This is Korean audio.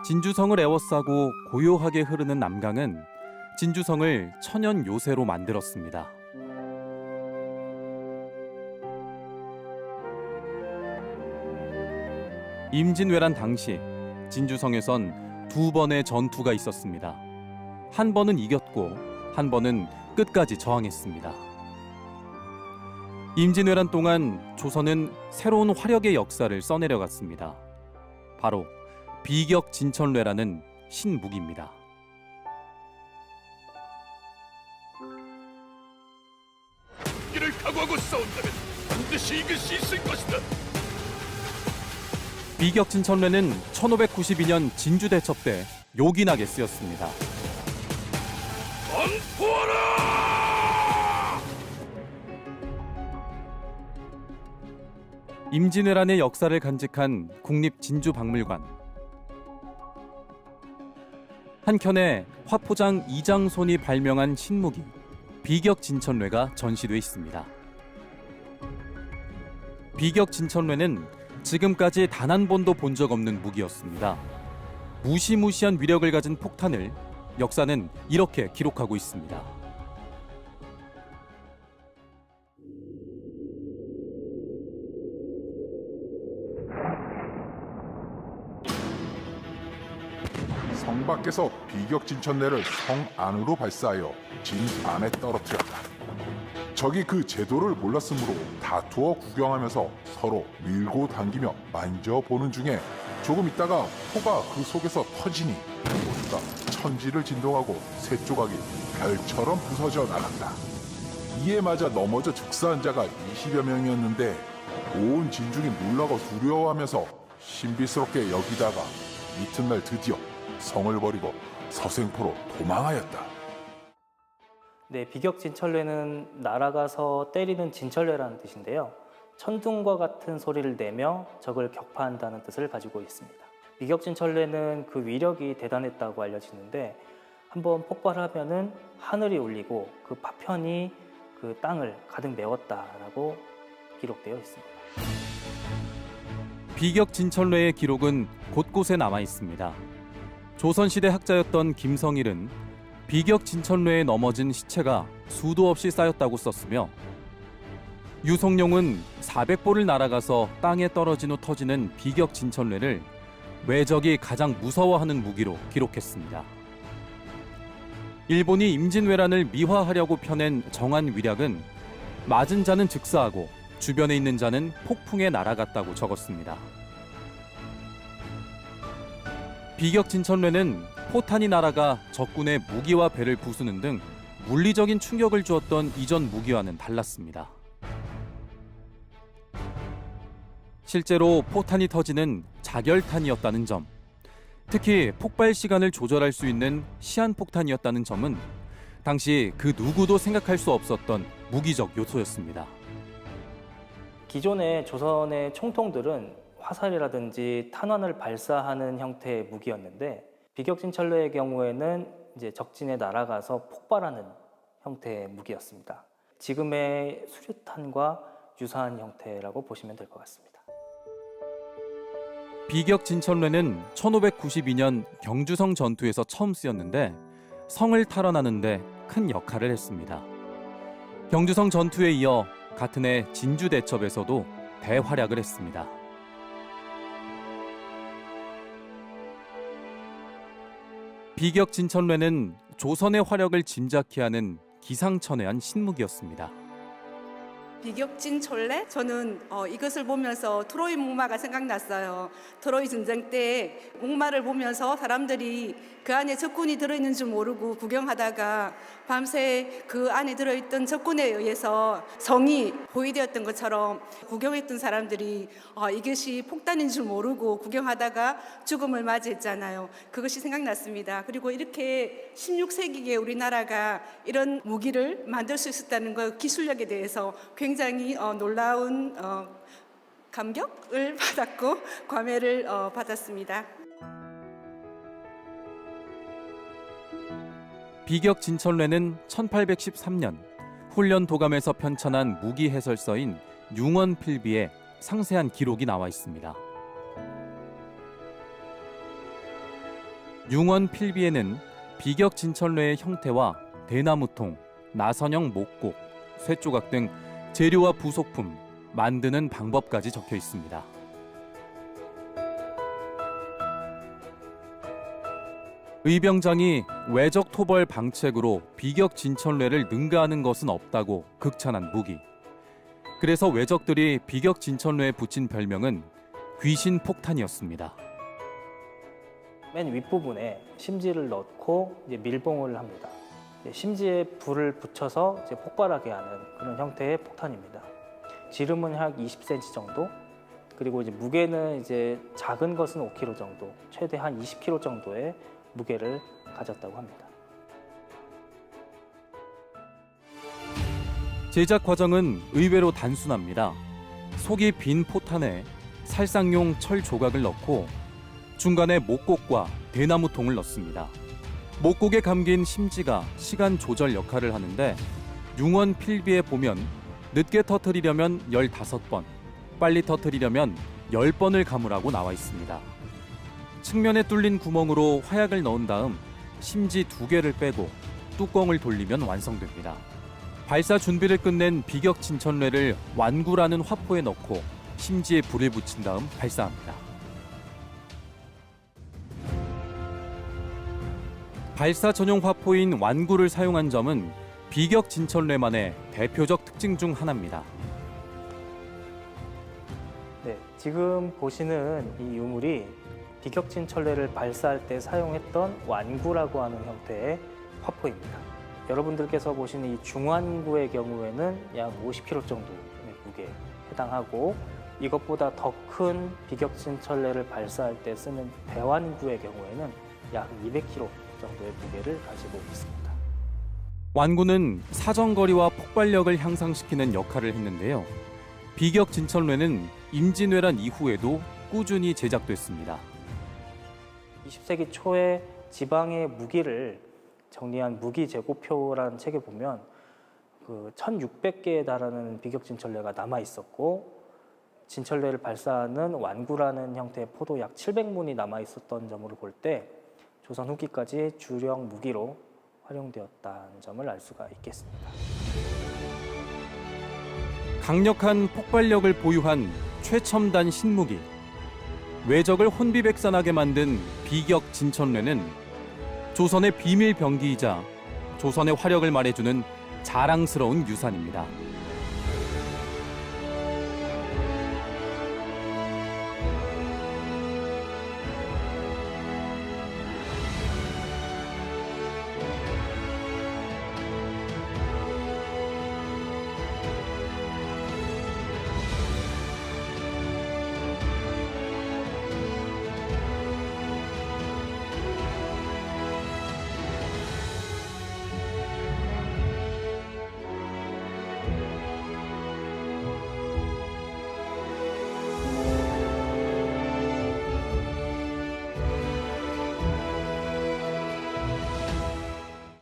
진주성을 에워싸고 고요하게 흐르는 남강은 진주성을 천연 요새로 만들었습니다. 임진왜란 당시 진주성에선 두 번의 전투가 있었습니다. 한 번은 이겼고 한 번은 끝까지 저항했습니다. 임진왜란 동안 조선은 새로운 화력의 역사를 써내려갔습니다. 바로 비격진천례라는 신무기입니다. 이를 각오하고 싸운다면 반드시 이길 수 있을 것이다. 비격진천례는 1592년 진주대첩 때 요긴하게 쓰였습니다. 안포하라! 임진왜란의 역사를 간직한 국립진주박물관. 한켠에 화포장 이장손이 발명한 신무기 비격진천례가 전시돼 있습니다. 비격진천례는 지금까지 단 한 번도 본 적 없는 무기였습니다. 무시무시한 위력을 가진 폭탄을 역사는 이렇게 기록하고 있습니다. 성 밖에서 비격진천례를 성 안으로 발사하여 진 안에 떨어뜨렸다. 적이 그 제도를 몰랐으므로 다투어 구경하면서 서로 밀고 당기며 만져보는 중에 조금 있다가 포가 그 속에서 터지니 모두가 천지를 진동하고 새 조각이 별처럼 부서져 나간다. 이에 맞아 넘어져 즉사한 자가 20여 명이었는데 온 진중이 놀라고 두려워하면서 신비스럽게 여기다가 이튿날 드디어 성을 버리고 서생포로 도망하였다. 네, 비격진천례는 날아가서 때리는 진천례라는 뜻인데요. 천둥과 같은 소리를 내며 적을 격파한다는 뜻을 가지고 있습니다. 비격진천례는 그 위력이 대단했다고 알려지는데 한번 폭발하면은 하늘이 울리고 그 파편이 그 땅을 가득 메웠다라고 기록되어 있습니다. 비격진천례의 기록은 곳곳에 남아 있습니다. 조선시대 학자였던 김성일은 비격진천례에 넘어진 시체가 수도 없이 쌓였다고 썼으며 유성룡은 400보를 날아가서 땅에 떨어진 후 터지는 비격진천례를 외적이 가장 무서워하는 무기로 기록했습니다. 일본이 임진왜란을 미화하려고 펴낸 정한위략은 맞은 자는 즉사하고 주변에 있는 자는 폭풍에 날아갔다고 적었습니다. 비격진천례는 포탄이 날아가 적군의 무기와 배를 부수는 등 물리적인 충격을 주었던 이전 무기와는 달랐습니다. 실제로 포탄이 터지는 자결탄이었다는 점, 특히 폭발 시간을 조절할 수 있는 시한폭탄이었다는 점은 당시 그 누구도 생각할 수 없었던 무기적 요소였습니다. 기존의 조선의 총통들은 화살이라든지 탄환을 발사하는 형태의 무기였는데 비격진천례의 경우에는 이제 적진에 날아가서 폭발하는 형태의 무기였습니다. 지금의 수류탄과 유사한 형태라고 보시면 될 것 같습니다. 비격진천례는 1592년 경주성 전투에서 처음 쓰였는데 성을 탈환하는 데 큰 역할을 했습니다. 경주성 전투에 이어 같은 해 진주대첩에서도 대활약을 했습니다. 비격진천례는 조선의 화력을 짐작케 하는 기상천외한 신무기였습니다. 비격진천례? 저는 이것을 보면서 트로이 목마가 생각났어요. 트로이 전쟁 때 목마를 보면서 사람들이 그 안에 적군이 들어있는 줄 모르고 구경하다가 밤새 그 안에 들어있던 적군에 의해서 성이 포위되었던 것처럼 구경했던 사람들이 이것이 폭탄인 줄 모르고 구경하다가 죽음을 맞이했잖아요. 그것이 생각났습니다. 그리고 이렇게 16세기에 우리나라가 이런 무기를 만들 수 있었다는 것, 기술력에 대해서 굉장히 놀라운 감격을 받았고 감회를 받았습니다. 비격진천례는 1813년 훈련 도감에서 편찬한 무기 해설서인 융원필비에 상세한 기록이 나와 있습니다. 융원 필비에는 비격 진천뢰의 형태와 대나무통, 나선형 목곡, 쇠조각 등 재료와 부속품, 만드는 방법까지 적혀 있습니다. 의병장이 외적 토벌 방책으로 비격 진천뢰를 능가하는 것은 없다고 극찬한 무기. 그래서 외적들이 비격 진천뢰에 붙인 별명은 귀신 폭탄이었습니다. 맨 윗부분에 심지를 넣고 이제 밀봉을 합니다. 심지에 불을 붙여서 이제 폭발하게 하는 그런 형태의 폭탄입니다. 지름은 약 20cm 정도, 그리고 이제 무게는 이제 작은 것은 5kg 정도, 최대 한 20kg 정도의 무게를 가졌다고 합니다. 제작 과정은 의외로 단순합니다. 속이 빈 포탄에 살상용 철 조각을 넣고 중간에 목곡과 대나무통을 넣습니다. 목곡에 감긴 심지가 시간 조절 역할을 하는데 융원 필비에 보면 늦게 터뜨리려면 15번, 빨리 터뜨리려면 10번을 감으라고 나와 있습니다. 측면에 뚫린 구멍으로 화약을 넣은 다음 심지 2개를 빼고 뚜껑을 돌리면 완성됩니다. 발사 준비를 끝낸 비격 진천뢰를 완구라는 화포에 넣고 심지에 불을 붙인 다음 발사합니다. 발사 전용 화포인 완구를 사용한 점은 비격 진천뢰만의 대표적 특징 중 하나입니다. 네, 지금 보시는 이 유물이 비격 진천뢰를 발사할 때 사용했던 완구라고 하는 형태의 화포입니다. 여러분들께서 보시는 이 중완구의 경우에는 약 50kg 정도의 무게에 해당하고, 이것보다 더 큰 비격 진천뢰를 발사할 때 쓰는 대완구의 경우에는 약 200kg 정도의 무게를 가지고 있습니다. 완구는 사정거리와 폭발력을 향상시키는 역할을 했는데요. 비격 진천뢰는 임진왜란 이후에도 꾸준히 제작됐습니다. 20세기 초에 지방의 무기를 정리한 무기 재고표라는 책에 보면 1,600개에 달하는 비격 진천뢰가 남아 있었고, 진천뢰를 발사하는 완구라는 형태의 포도 약 700문이 남아 있었던 점으로 볼 때 조선 후기까지 주력 무기로 활용되었다는 점을 알 수가 있겠습니다. 강력한 폭발력을 보유한 최첨단 신무기, 외적을 혼비백산하게 만든 비격 진천뢰는 조선의 비밀 병기이자 조선의 화력을 말해주는 자랑스러운 유산입니다.